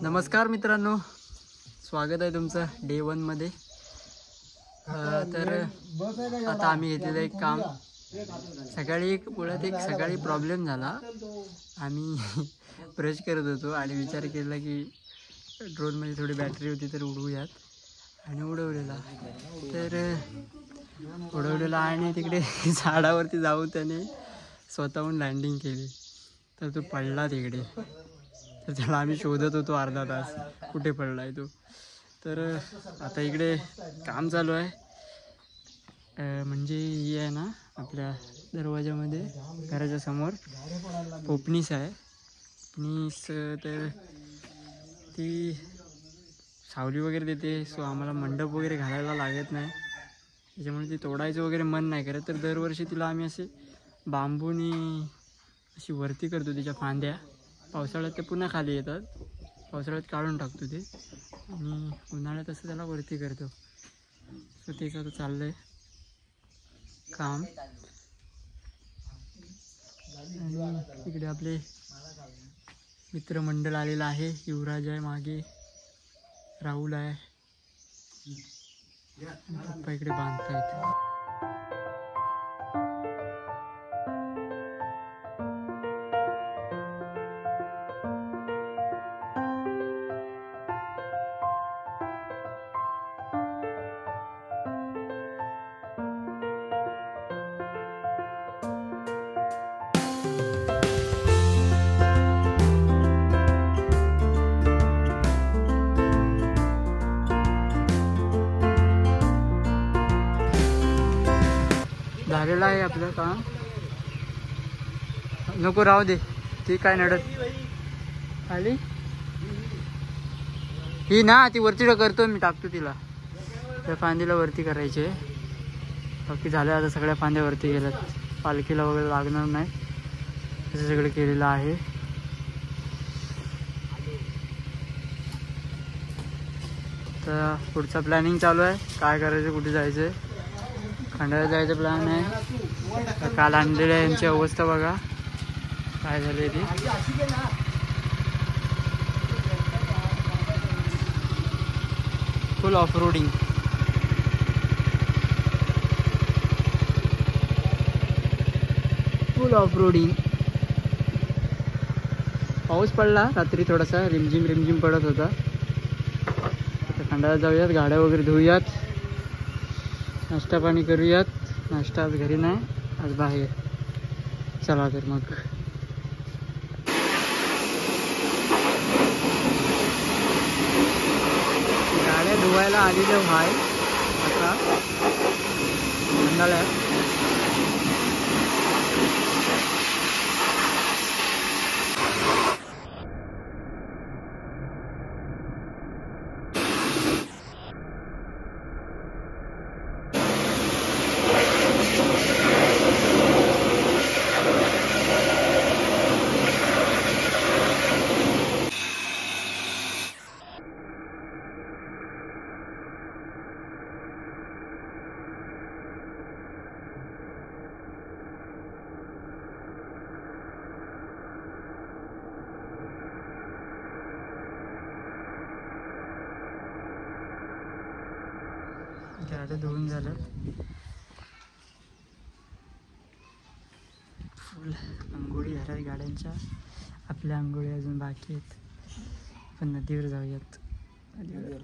नमस्कार मित्रांनो, स्वागत आहे तुमचं डे 1 मध्ये। तर आता आम्ही घेतलेलं एक काम। सकाळी सकाळी प्रॉब्लेम झाला। आम्ही ब्रश करत होतो आणि विचार केला की ड्रोनमध्ये थोडी बॅटरी होती तर उडवूयात, आणि उडवलेला आणि तिकडे झाडावरती जाऊन त्याने स्वतःहून लँडिंग केली, तर तो पडला तिकडे। तर त्याला आम्ही शोधत होतो अर्धा तास, कुठे पडलाय तो। तर आता इकडे काम चालू आहे, म्हणजे ही आहे ना आपल्या दरवाजामध्ये घराच्या समोर पोपनीस आहे। पोपनीस तर ती सावली वगैरे देते, सो आम्हाला मंडप वगैरे घालायला लागत नाही, त्याच्यामुळे ती तोडायचं वगैरे मन नाही करत। तर दरवर्षी तिला आम्ही असे बांबूनी अशी वरती करतो तिच्या फांद्या। पावसाळ्यात ते पुन्हा खाली येतात, पावसाळ्यात काढून टाकतो ते, आणि उन्हाळ्यात असं त्याला वरती करतो। सो तेच आता चाललंय काम। आणि इकडे आपले मित्रमंडळ आलेलं आहे, युवराज आहे मागे, राहुल आहे, पप्पा इकडे बांधतायत। झालेलं आहे आपलं काम। नको राहू दे, ती काय नडत खाली, ही ना ती वरती करतो मी, टाकतो तिला। त्या फांदीला वरती करायचे, बाकी झालं आता सगळ्या फांद्या वरती गेल्यात, पालखीला वगैरे लागणार नाही, असं सगळं केलेलं आहे। तर पुढचा प्लॅनिंग चालू आहे, काय करायचं, कुठे जायचं। खंडाळ्यात जायचं प्लॅन आहे। काल आणलेल्या यांची अवस्था बघा काय झाली ती। फुल ऑफ रोडिंग। पाऊस पडला रात्री, थोडासा रिमझिम पडत होता। आता खंडाळ्यात जाऊयात, गाड्या वगैरे धुऊयात, नाश्ता पाणी करूयात। नाश्ता आज घरी नाही, आज बाहेर। चला तर मग गाड्या धुवायला आलेलो आहे आता खंडाळ्यात। गाड्या धुवून झाल्या, फुल आंघोळी झाल्या गाड्यांच्या। आपल्या आंघोळी अजून बाकी आहेत, पण नदीवर जाऊयात। नदीवर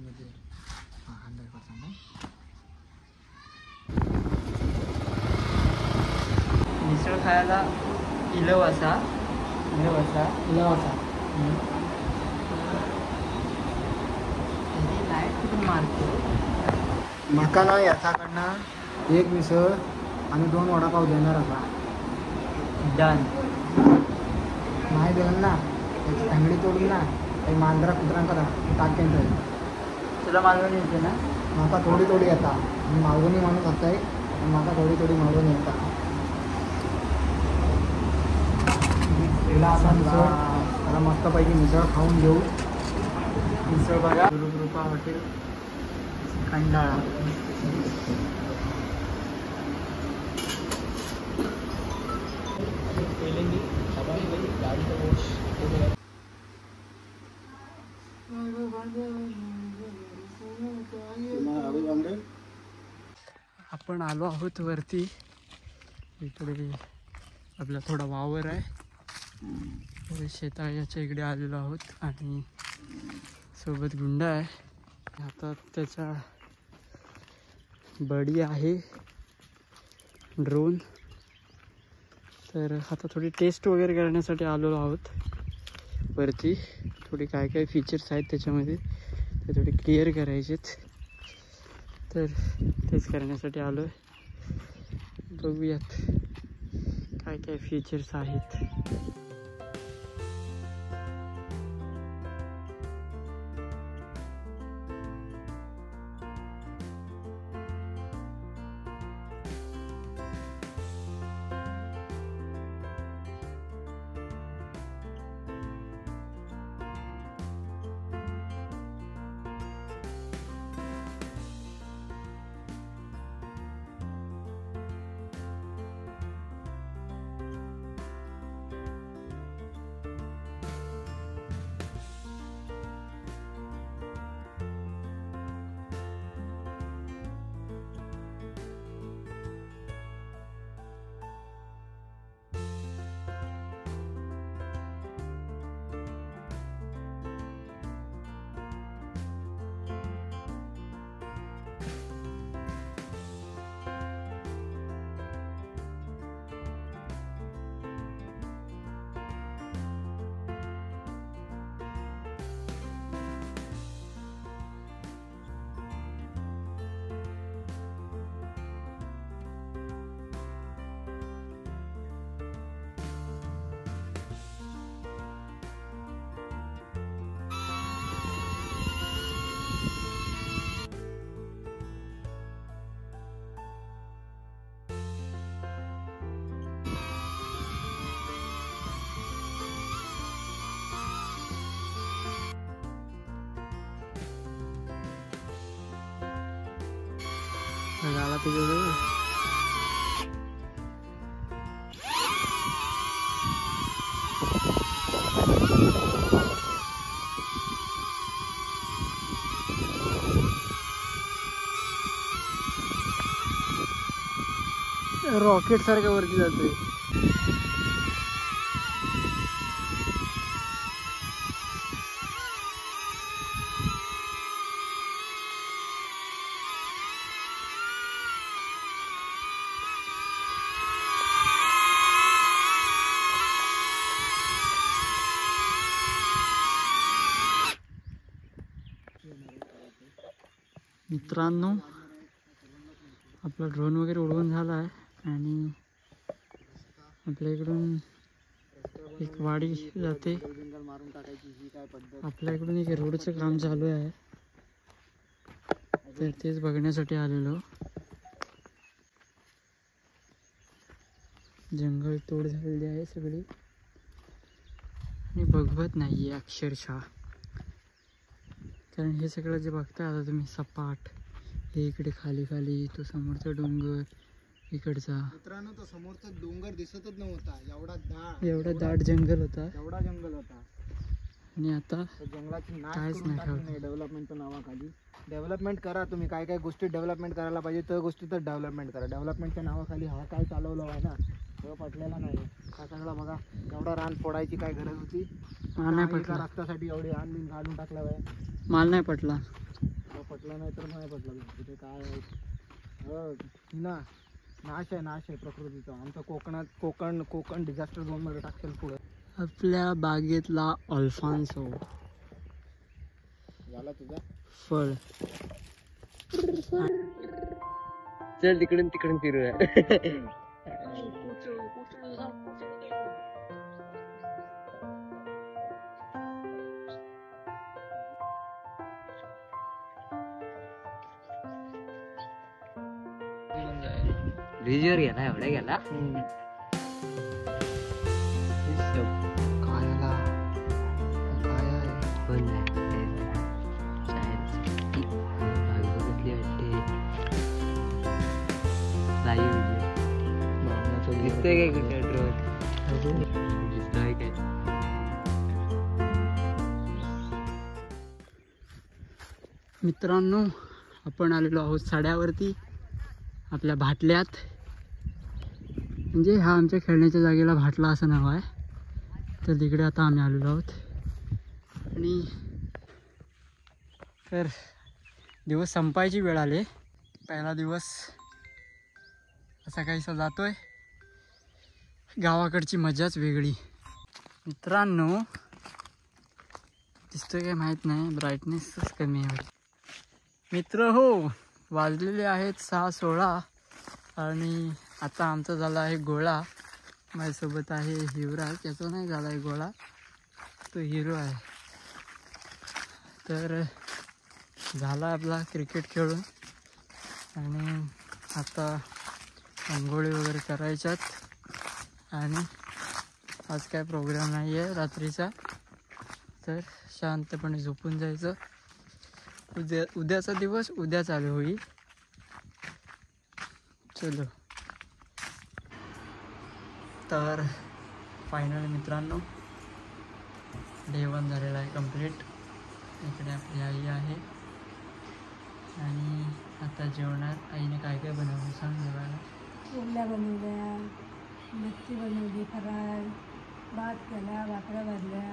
मिसळ खायला इलवासा मारतो। माका ना याच्याकडनं एक मिसळ आणि 2 वडापाव देणार आता। डन। नाही देणार ना, त्याची तांगडी तोडून ना काही मांजरा कुत्र्यांका टाकेन जाईल। तुला मालवणी येते ना? माका थोडी येता, मी मालवणी माणूस आहे, माका थोडी मालवणी येता। आता मस्तपैकी मिसळ खाऊन घेऊ। मिसळ बघा, गुरुकृपा हॉटेल खंडाळा। आपण आलो आहोत वरती. इकडे आपला थोडा वावर आहे, शेताच्या इकडे आलेलो आहोत आणि सोबत गुंडा आहे. आता त्याचा बडी आहे ड्रोन. तर आता थोडी टेस्ट वगैरे करण्यासाठी आलेलो आहोत वरती. थोडी काय काय फीचर्स आहेत त्याच्यामध्ये ते थोडी क्लिअर करायचेत, तर तेच करण्यासाठी आलो आहे. बघूयात काय काय फीचर्स आहेत. झाला तुझं रॉकेट सारख्या वरती जातोय. मित्रांनो, आपला ड्रोन वगैरे उडवून झाला आहे आणि आपल्या इकडून एक वाडी जाते. आपल्या इकडून एक रोडचं काम चालू आहे, तर तेच बघण्यासाठी आलेलो. जंगल तोड झालेली आहे सगळी आणि बघवत नाही आहे अक्षरशः. कारण हे सगळं जे बघताय आता तुम्ही सपाट, हे इकडे खाली खाली, तो समोरचा डोंगर इकडचा. मित्रांनो, तो समोरचा डोंगर दिसतच नव्हता, एवढा दाट जंगल होता. एवढा जंगल होता आणि आता जंगलाची काहीच नाही ठेवलं. डेव्हलपमेंटच्या नावाखाली. डेव्हलपमेंट करा तुम्ही, काय काय गोष्टी डेव्हलपमेंट करायला पाहिजे त्या गोष्टी तर डेव्हलपमेंट करा. डेव्हलपमेंटच्या नावाखाली हा काय चालवलं आहे ना, तो पटलेला नाही. हा सगळा बघा, एवढा रान फोडायची काय गरज होती? नाही पटला रस्त्यासाठी एवढे रान बिन घालून टाकला आहे. माल नाही पटला. पटला नाही तर नाही पटला. तिथे काय ना नाश आहे प्रकृतीचा. आमचा कोकण डिझास्टर झोन मध्ये टाकेल पुढे. आपल्या बागेतला अल्फान्सो झाला तुझा फळ. चल तिकडून फिरूया. रिजर गेला एवढा गेला. दिसतंय काय कुठे ड्रोन? दिसतोय काय? मित्रांनो, आपण आलेलो आहोत साड्यावरती आपल्या भाटल्यात, म्हणजे हा आमच्या खेळण्याच्या जागेला भाटला असं नाव आहे. तर तिकडे आता आम्ही आलेलो आहोत. आणि तर दिवस संपायची वेळ आली. पहिला दिवस असा काहीसा जातोय. गावाकडची मजाच वेगळी. मित्रांनो, दिसतोय काय माहीत नाही, ब्राईटनेसच कमी आहे. मित्र हो, वाजलेले आहेत 6:16 आणि आता आमचा झाला आहे गोळा. माझ्यासोबत आहे हिवराज, त्याचा नाही झाला आहे गोळा, तो हिरो आहे. तर झाला आपला क्रिकेट खेळून आणि आता आंघोळी वगैरे करायच्यात आणि आज काय प्रोग्राम नाही आहे रात्रीचा, तर शांतपणे झोपून जायचं. उद्याचा दिवस उद्या चालू होईल. चलो. तर फायनल मित्रांनो, डे 1 झालेला आहे कंप्लीट. इकडे आपली आई आहे आणि आता जेवणार. आईने काय काय बनवलं सांग जेवायला? उरल्या बनवल्या, मच्छी बनवली, फराळ, भात केला, भाकऱ्या भाजल्या.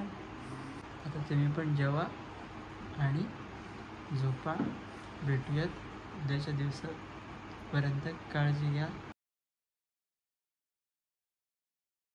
आता तुम्ही पण जेवा आणि झोपा. भेटूयात उद्याच्या दिवसापर्यंत. काळजी घ्या.